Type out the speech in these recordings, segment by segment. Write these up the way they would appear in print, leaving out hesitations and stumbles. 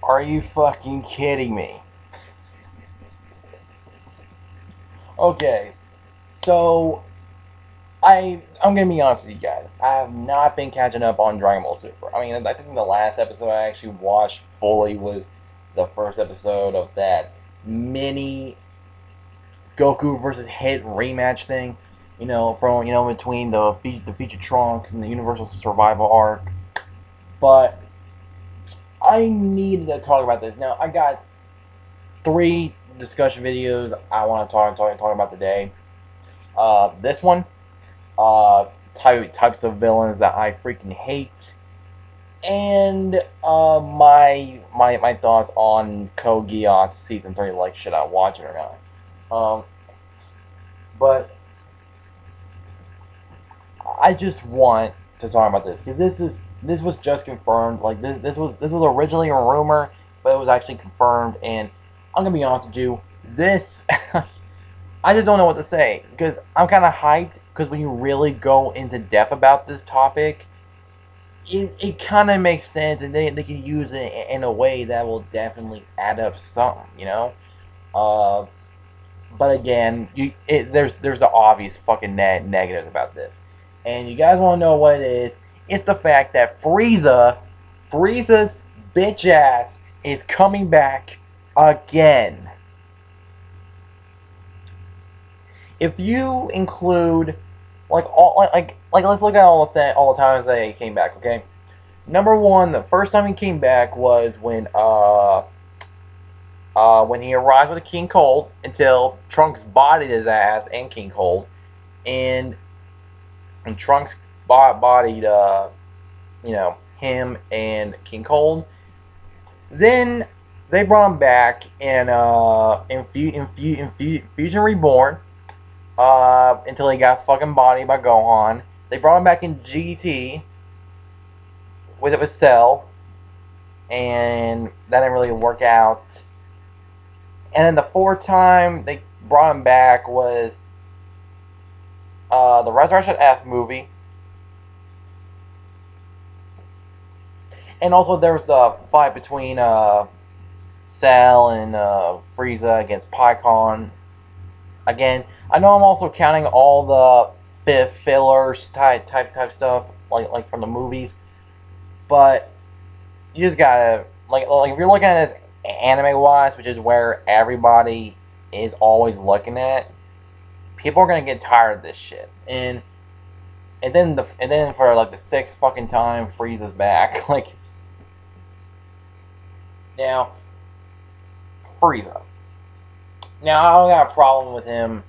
Are you fucking kidding me? Okay, so I'm gonna be honest with you guys. I have not been catching up on Dragon Ball Super. I mean, I think the last episode I actually watched fully was the first episode of that mini Goku versus Hit rematch thing. From between the Future Trunks and the Universal Survival arc. But I needed to talk about this. Now I got three discussion videos I want to talk about today. This one, uh, types of villains that I freaking hate, and my thoughts on Code Geass season 3. Like, should I watch it or not? But I just want to talk about this because this was just confirmed. Like, this was originally a rumor, but it was actually confirmed. And I'm gonna be honest with you, this I just don't know what to say because I'm kind of hyped. Because when you really go into depth about this topic, it kind of makes sense, and they can use it in a way that will definitely add up something. Uh, but again, there's the obvious fucking negatives about this, and you guys want to know what it is? It's the fact that Frieza's bitch ass is coming back again. If you include let's look at all the times that he came back. Okay, number one, the first time he came back was when he arrived with King Cold until Trunks bodied his ass and King Cold, and Trunks bodied him and King Cold. Then they brought him back in Fusion Reborn until he got fucking bodied by Gohan. They brought him back in GT with Cell, and that didn't really work out. And then the fourth time they brought him back was the Resurrection F movie. And also there was the fight between Cell and Frieza against Pycon. Again, I know I'm also counting all the fillers type stuff like from the movies, but you just gotta like if you're looking at this anime wise, which is where everybody is always looking at, people are gonna get tired of this shit, and then for like the sixth fucking time, Frieza's back. Like, now, Frieza. Now I don't got a problem with him.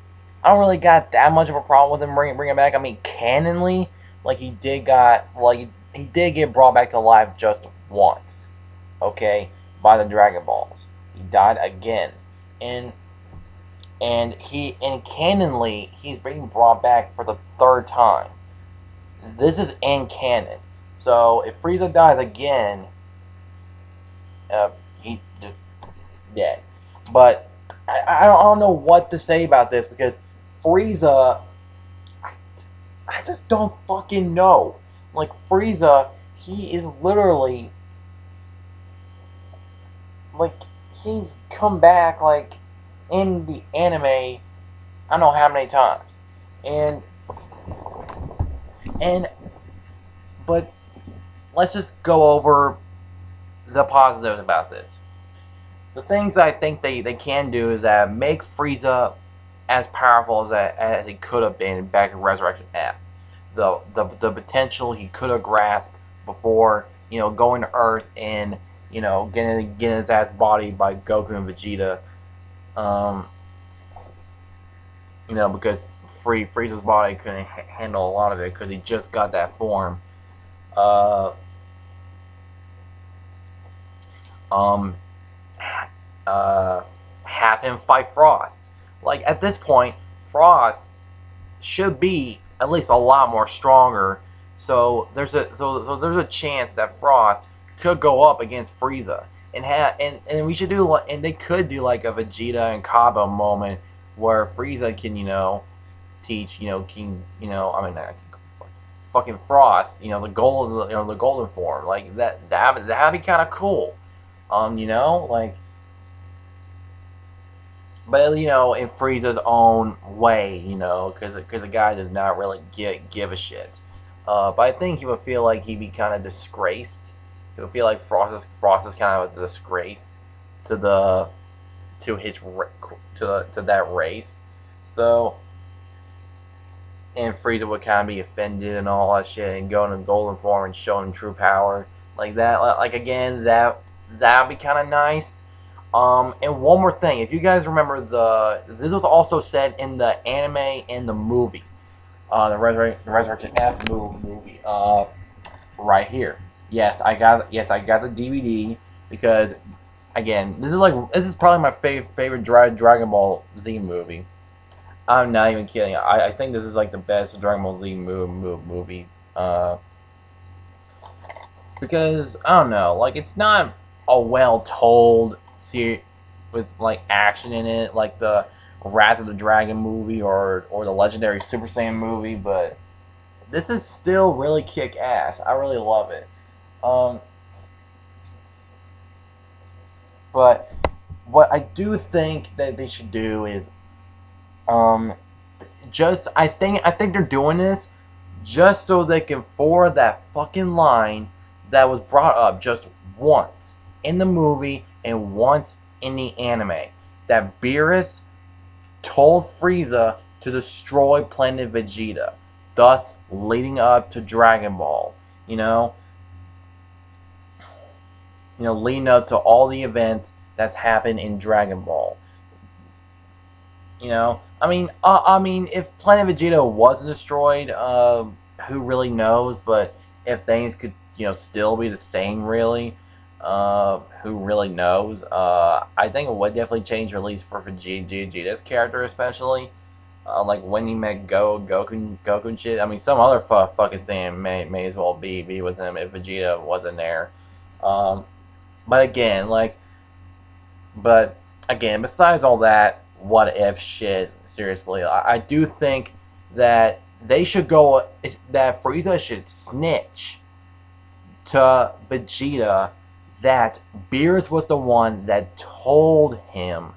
I don't really got that much of a problem with him bringing back. I mean, canonly, like he did get brought back to life just once, okay, by the Dragon Balls. He died again, and canonly he's being brought back for the third time. This is in canon, so if Frieza dies again, he just dead. But I don't know what to say about this because Frieza, I just don't fucking know. Like, Frieza, he is literally, like, he's come back, like, in the anime, I don't know how many times. But let's just go over the positives about this. The things that I think they can do is that make Frieza as powerful as he could have been back in Resurrection F. The potential he could have grasped before going to Earth and getting his ass bodied by Goku and Vegeta. Because Frieza's body couldn't handle a lot of it because he just got that form. Uh, um, have him fight Frost. Like, at this point, Frost should be at least a lot more stronger. So there's a chance that Frost could go up against Frieza and we should do and they could do like a Vegeta and Kaba moment where Frieza can teach King fucking Frost the golden form like that'd be kind of cool. You know, like, but in Frieza's own way, because the guy does not really give a shit. But I think he would feel like he'd be kind of disgraced. He would feel like Frost is kind of a disgrace to the to his to that race. So, and Frieza would kind of be offended and all that shit, and go in golden form and show him true power like that. Like again, that'd be kind of nice. And one more thing, if you guys remember, this was also said in the anime and the movie, the Resurrection F movie, right here. I got the DVD because, again, this is probably my favorite Dragon Ball Z movie. I'm not even kidding. I think this is like the best Dragon Ball Z movie. Because I don't know, like it's not a well told series with like action in it, like the Wrath of the Dragon movie or the legendary Super Saiyan movie, but this is still really kick ass. I really love it. Um, but what I do think that they should do is um, just I think they're doing this just so they can forward that fucking line that was brought up just once in the movie and once in the anime, that Beerus told Frieza to destroy Planet Vegeta, thus leading up to Dragon Ball. You know, leading up to all the events that's happened in Dragon Ball. If Planet Vegeta wasn't destroyed, who really knows? But if things could, still be the same, really, who really knows? I think it would definitely change, at least for Vegeta's character, especially. Like when he met Goku and shit. I mean, some other fucking Saiyan may as well be with him if Vegeta wasn't there. Um, but again, besides all that, what if shit, seriously, I do think that that Frieza should snitch to Vegeta that Beerus was the one that told him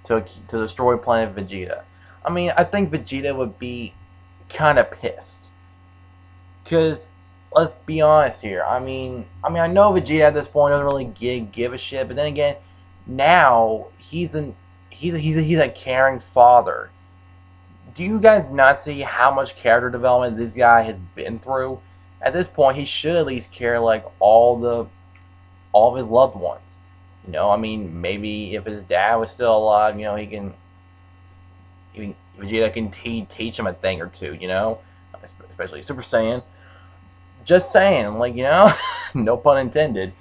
to destroy Planet Vegeta. I mean, I think Vegeta would be kind of pissed. Because, let's be honest here. I know Vegeta at this point doesn't really give a shit, but then again, now he's a caring father. Do you guys not see how much character development this guy has been through? At this point, he should at least care like all of his loved ones. Maybe if his dad was still alive, Vegeta can teach him a thing or two, especially Super Saiyan. Just saying, no pun intended.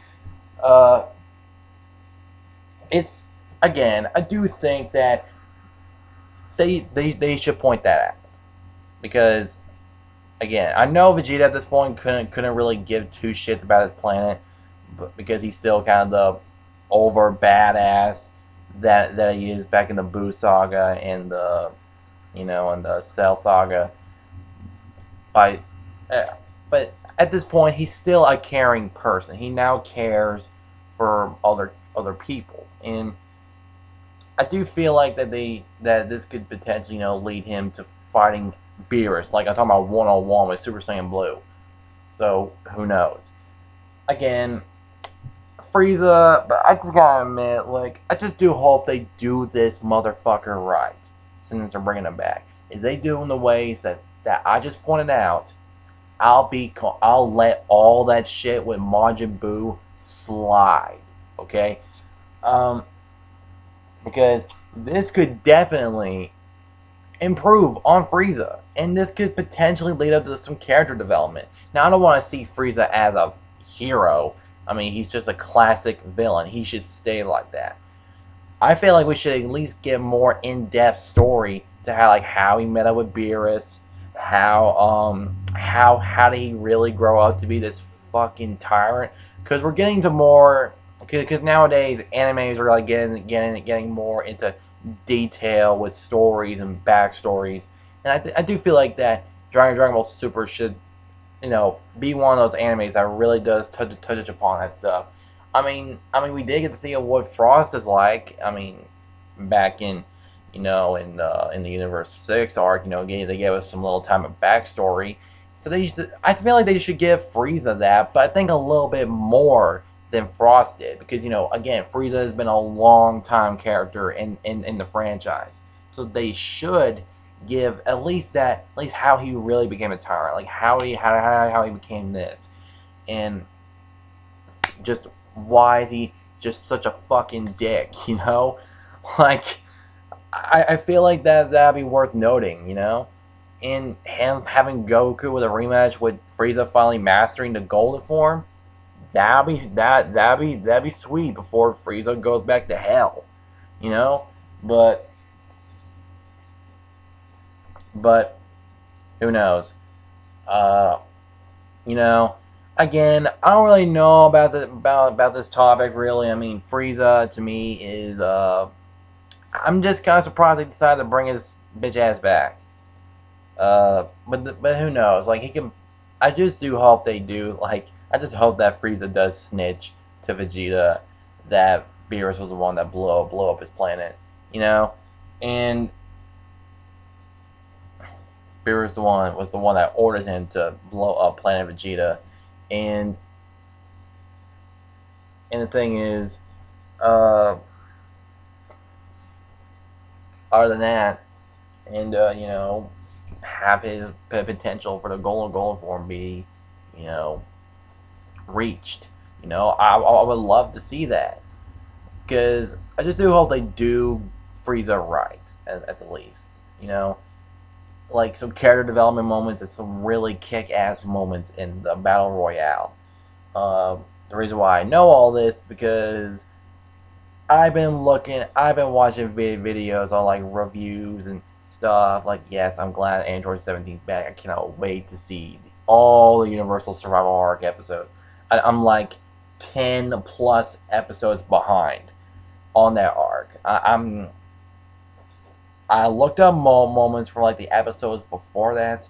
It's again, I do think that they should point that out because again, I know Vegeta at this point couldn't really give two shits about his planet, but because he's still kind of the over badass that he is back in the Buu saga and the Cell saga. By but at this point, he's still a caring person. He now cares for other people, and I do feel like that this could potentially lead him to fighting Beerus. Like I'm talking about 1-on-1 with Super Saiyan Blue. So who knows? Again, Frieza, but I just gotta admit, I just do hope they do this motherfucker right, since they're bringing him back. If they do in the ways that I just pointed out, I'll let all that shit with Majin Buu slide, okay? Because this could definitely improve on Frieza, and this could potentially lead up to some character development. Now, I don't want to see Frieza as a hero. I mean, he's just a classic villain. He should stay like that. I feel like we should at least get more in-depth story to how he met up with Beerus, how did he really grow up to be this fucking tyrant? Because we're getting to more, because nowadays animes are getting more into detail with stories and backstories, and I do feel like that Dragon Ball Super should be one of those animes that really does touch upon that stuff. We did get to see what Frost is like. Back in, in the Universe 6 arc, they gave us some little time of backstory. So I feel like they should give Frieza that, but I think a little bit more than Frost did, because again, Frieza has been a long time character in the franchise, so they should give at least how he really became a tyrant, like how he became this, and just why is he just such a fucking dick, like I feel like that'd be worth noting, and him having Goku with a rematch with Frieza finally mastering the golden form. That'd be sweet before Frieza goes back to hell, you know. But who knows? Uh, Again, I don't really know about this topic really. Frieza to me is I'm just kind of surprised they decided to bring his bitch ass back. But who knows? Like he can. I just do hope they do. Like I just hope that Frieza does snitch to Vegeta that Beerus was the one that blew up his planet. And Beerus was the one that ordered him to blow up Planet Vegeta, and the thing is, other than that, and have his potential for the golden form be, reached. I would love to see that, because I just do hope they do Frieza right at the least. Like some character development moments and some really kick-ass moments in the battle royale. The reason why I know all this is because I've been watching videos on like reviews and stuff. Like, yes, I'm glad Android 17 is back. I cannot wait to see all the Universal Survival Arc episodes. I'm like 10 plus episodes behind on that arc. I looked up moments for like the episodes before that,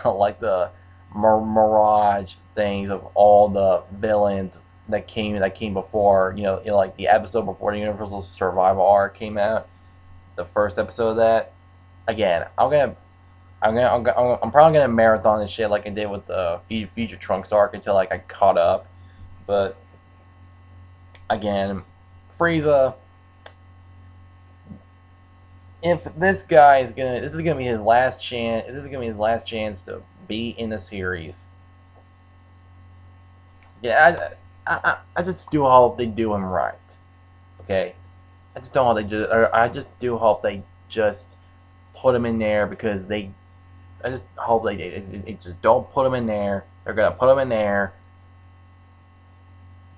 like the Mirage things of all the villains that came before. Like the episode before the Universal Survival Arc came out, the first episode of that. Again, I'm probably gonna marathon this shit like I did with the Future Trunks arc until like I caught up. But again, Frieza. If this guy this is gonna be his last chance. This is gonna be his last chance to be in the series. Yeah, I just do hope they do him right. Okay, I just don't hope they just. Or I just do hope they just put him in there because they. I just hope they just don't put him in there. They're gonna put him in there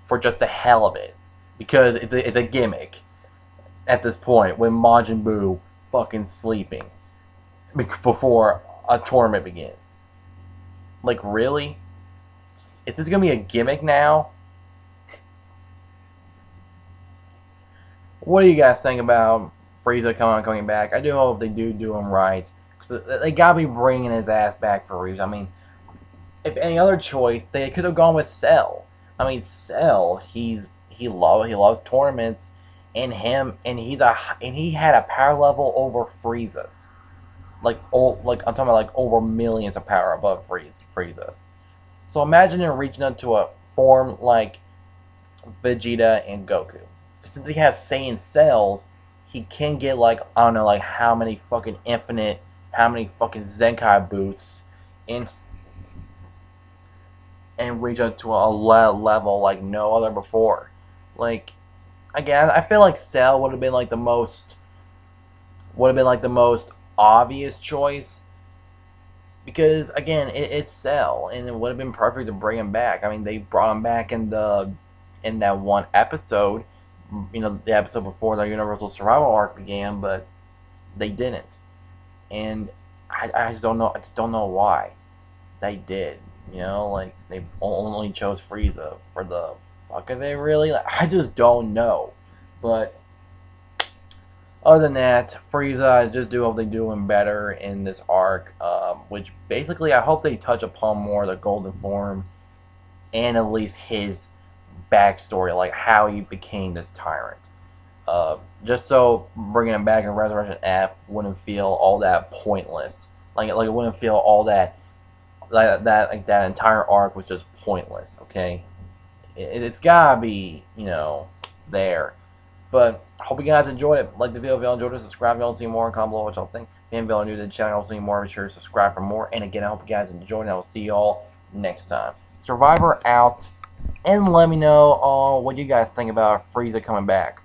for just the hell of it, because it's a gimmick at this point when Majin Buu fucking sleeping before a tournament begins. Like, really? Is this gonna be a gimmick now? What do you guys think about Frieza coming back? I do hope they do him right, because they gotta be bringing his ass back for Frieza. If any other choice, they could have gone with Cell. Cell, he loves tournaments. And he had a power level over Frieza's, like I'm talking about like over millions of power above Frieza's. So imagine him reaching up to a form like Vegeta and Goku. Since he has Saiyan cells, he can get like I don't know like how many fucking Zenkai boots, and reach up to a level like no other before. Like. Again, I feel like Cell would have been like the most obvious choice, because again, it's Cell, and it would have been perfect to bring him back. They brought him back in that one episode, the episode before the Universal Survival Arc began, but they didn't, and I just don't know why they did. Like they only chose Frieza for the. Fuck, are they really? I just don't know. But other than that, Frieza, I just do hope they do him better in this arc. which basically I hope they touch upon more of the Golden Form and at least his backstory, like how he became this tyrant. Just so bringing him back in Resurrection F wouldn't feel all that pointless. Like it wouldn't feel all that that entire arc was just pointless. Okay, it's gotta be there. But I hope you guys enjoyed it. Like the video if y'all enjoyed it, subscribe if y'all see more, comment below what y'all think. And if y'all are new to the channel, y'all see more, be sure to subscribe for more. And again, I hope you guys enjoyed it. I will see y'all next time. Survivor out, and let me know what you guys think about Frieza coming back.